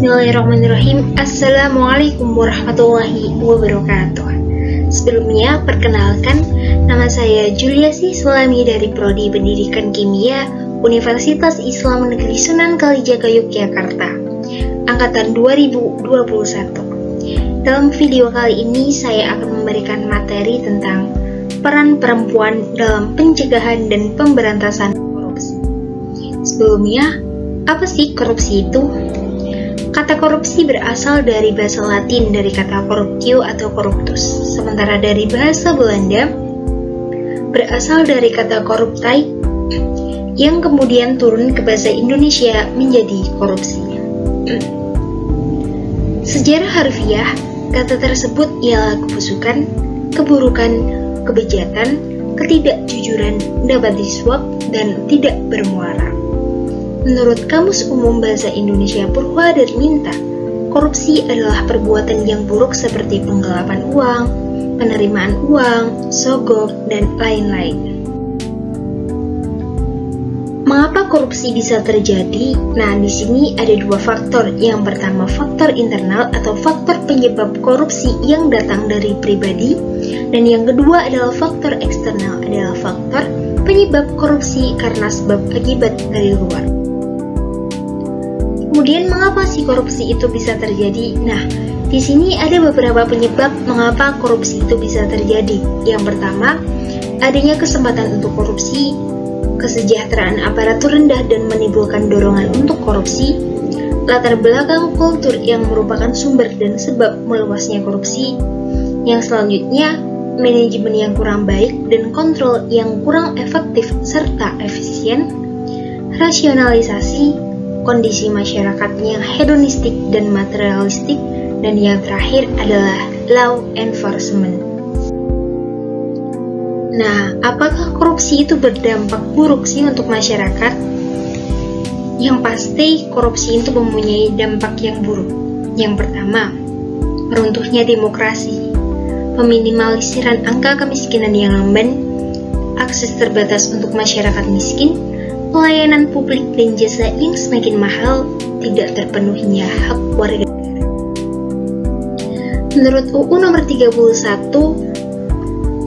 Bismillahirrahmanirrahim. Assalamualaikum warahmatullahi wabarakatuh. Sebelumnya, perkenalkan, nama saya Juliasi Sulami dari Prodi Pendidikan Kimia Universitas Islam Negeri Sunan Kalijaga Yogyakarta, Angkatan 2021. Dalam video kali ini, saya akan memberikan materi tentang peran perempuan dalam pencegahan dan pemberantasan korupsi. Sebelumnya, apa sih korupsi itu? Kata korupsi berasal dari bahasa Latin dari kata corruptio atau corruptus, sementara dari bahasa Belanda berasal dari kata corruptie yang kemudian turun ke bahasa Indonesia menjadi korupsi. Sejarah harfiah, kata tersebut ialah kebusukan, keburukan, kebejatan, ketidakjujuran, dapat disuap, dan tidak bermuara. Menurut Kamus Umum Bahasa Indonesia Purwadarminta, korupsi adalah perbuatan yang buruk seperti penggelapan uang, penerimaan uang, sogok, dan lain-lain. Mengapa korupsi bisa terjadi? Nah, di sini ada dua faktor. Yang pertama, faktor internal atau faktor penyebab korupsi yang datang dari pribadi, dan yang kedua adalah faktor eksternal, adalah faktor penyebab korupsi karena sebab akibat dari luar. Kemudian mengapa sih korupsi itu bisa terjadi? Nah, di sini ada beberapa penyebab mengapa korupsi itu bisa terjadi. Yang pertama, adanya kesempatan untuk korupsi, kesejahteraan aparatur rendah dan menimbulkan dorongan untuk korupsi, latar belakang kultur yang merupakan sumber dan sebab meluasnya korupsi. Yang selanjutnya, manajemen yang kurang baik dan kontrol yang kurang efektif serta efisien, rasionalisasi, kondisi masyarakat yang hedonistik dan materialistik, dan yang terakhir adalah law enforcement. Nah, apakah korupsi itu berdampak buruk sih untuk masyarakat? Yang pasti, korupsi itu mempunyai dampak yang buruk. Yang pertama, runtuhnya demokrasi, peminimalisasian angka kemiskinan yang lamban, akses terbatas untuk masyarakat miskin, pelayanan publik dan jasa yang semakin mahal, tidak terpenuhinya hak warga negara. Menurut UU nomor 31,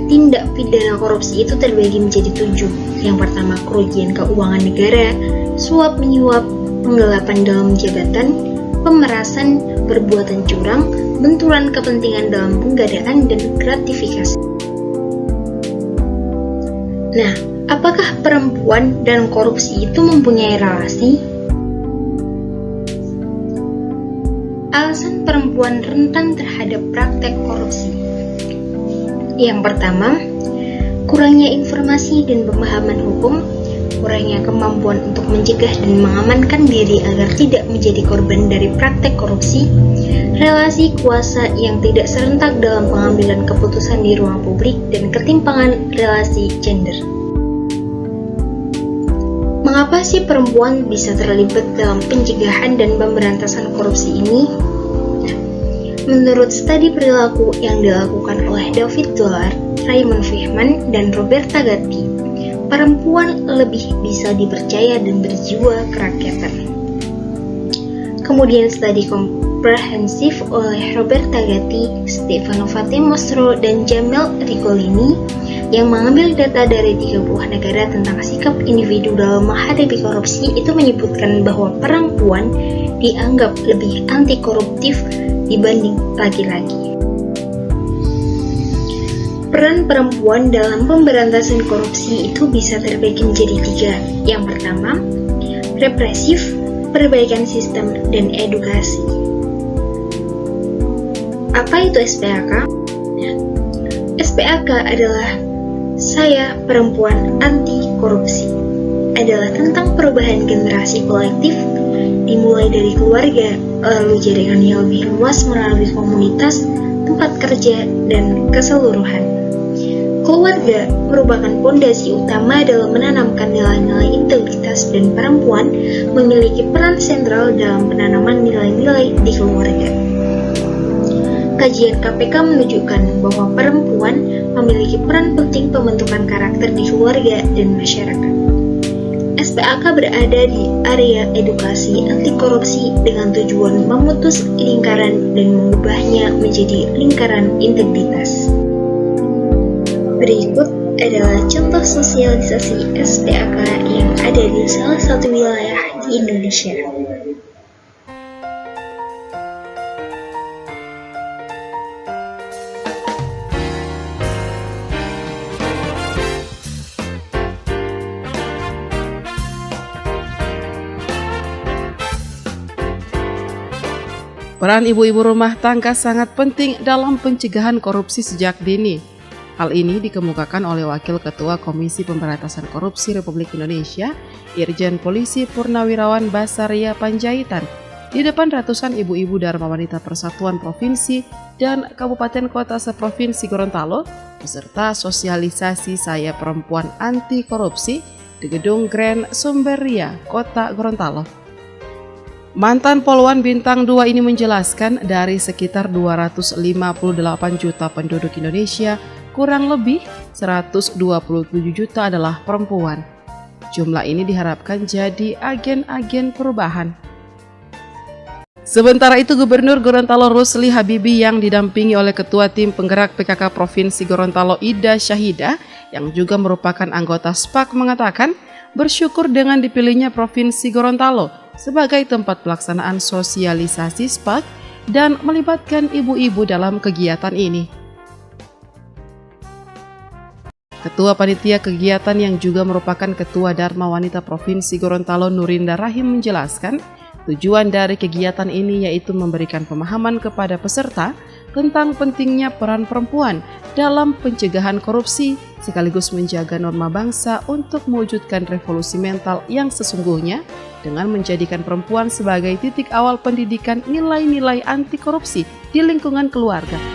tindak pidana korupsi itu terbagi menjadi 7. Yang pertama, kerugian keuangan negara, suap menyuap, penggelapan dalam jabatan, pemerasan, perbuatan curang, benturan kepentingan dalam penggadaan, dan gratifikasi. Nah, apakah perempuan dan korupsi itu mempunyai relasi? Alasan perempuan rentan terhadap praktek korupsi. Yang pertama, kurangnya informasi dan pemahaman hukum, kurangnya kemampuan untuk mencegah dan mengamankan diri agar tidak menjadi korban dari praktek korupsi, relasi kuasa yang tidak serentak dalam pengambilan keputusan di ruang publik, dan ketimpangan relasi gender. Mengapa sih perempuan bisa terlibat dalam pencegahan dan pemberantasan korupsi ini? Menurut studi perilaku yang dilakukan oleh David Dollar, Raymond Fehman, dan Roberta Gatti, perempuan lebih bisa dipercaya dan berjiwa kerakyatan. Kemudian studi komprehensif oleh Roberta Gatti, Stefano Fatemostro, dan Jamel Rigolini yang mengambil data dari 30 negara tentang sikap individu dalam menghadapi korupsi itu menyebutkan bahwa perempuan dianggap lebih anti koruptif dibanding laki-laki. Peran perempuan dalam pemberantasan korupsi itu bisa terbagi menjadi 3. Yang pertama, represif, perbaikan sistem, dan edukasi. Apa itu SPAK? SPAK adalah Saya Perempuan Anti Korupsi, adalah tentang perubahan generasi kolektif dimulai dari keluarga, lalu jaringan yang lebih luas melalui komunitas, tempat kerja, dan keseluruhan. Keluarga merupakan fondasi utama dalam menanamkan nilai-nilai integritas, dan perempuan memiliki peran sentral dalam penanaman nilai-nilai di keluarga. Kajian KPK menunjukkan bahwa perempuan memiliki peran penting pembentukan karakter di keluarga dan masyarakat. SPAK berada di area edukasi anti korupsi dengan tujuan memutus lingkaran dan mengubahnya menjadi lingkaran integritas. Berikut adalah contoh sosialisasi SPAK yang ada di salah satu wilayah di Indonesia. Peran ibu-ibu rumah tangga sangat penting dalam pencegahan korupsi sejak dini. Hal ini dikemukakan oleh Wakil Ketua Komisi Pemberantasan Korupsi Republik Indonesia, Irjen Polisi Purnawirawan Basaria Panjaitan, di depan ratusan ibu-ibu Dharma Wanita Persatuan Provinsi dan Kabupaten Kota seprovinsi Gorontalo, beserta sosialisasi Saya Perempuan Anti Korupsi di Gedung Grand Sumberia, Kota Gorontalo. Mantan Polwan Bintang 2 ini menjelaskan dari sekitar 258 juta penduduk Indonesia, kurang lebih 127 juta adalah perempuan. Jumlah ini diharapkan jadi agen-agen perubahan. Sementara itu, Gubernur Gorontalo Rusli Habibie yang didampingi oleh Ketua Tim Penggerak PKK Provinsi Gorontalo Ida Syahida, yang juga merupakan anggota SPAK, mengatakan bersyukur dengan dipilihnya Provinsi Gorontalo sebagai tempat pelaksanaan sosialisasi SPAK dan melibatkan ibu-ibu dalam kegiatan ini. Ketua Panitia Kegiatan yang juga merupakan Ketua Dharma Wanita Provinsi Gorontalo Nurinda Rahim menjelaskan, tujuan dari kegiatan ini yaitu memberikan pemahaman kepada peserta tentang pentingnya peran perempuan dalam pencegahan korupsi sekaligus menjaga norma bangsa untuk mewujudkan revolusi mental yang sesungguhnya dengan menjadikan perempuan sebagai titik awal pendidikan nilai-nilai anti korupsi di lingkungan keluarga.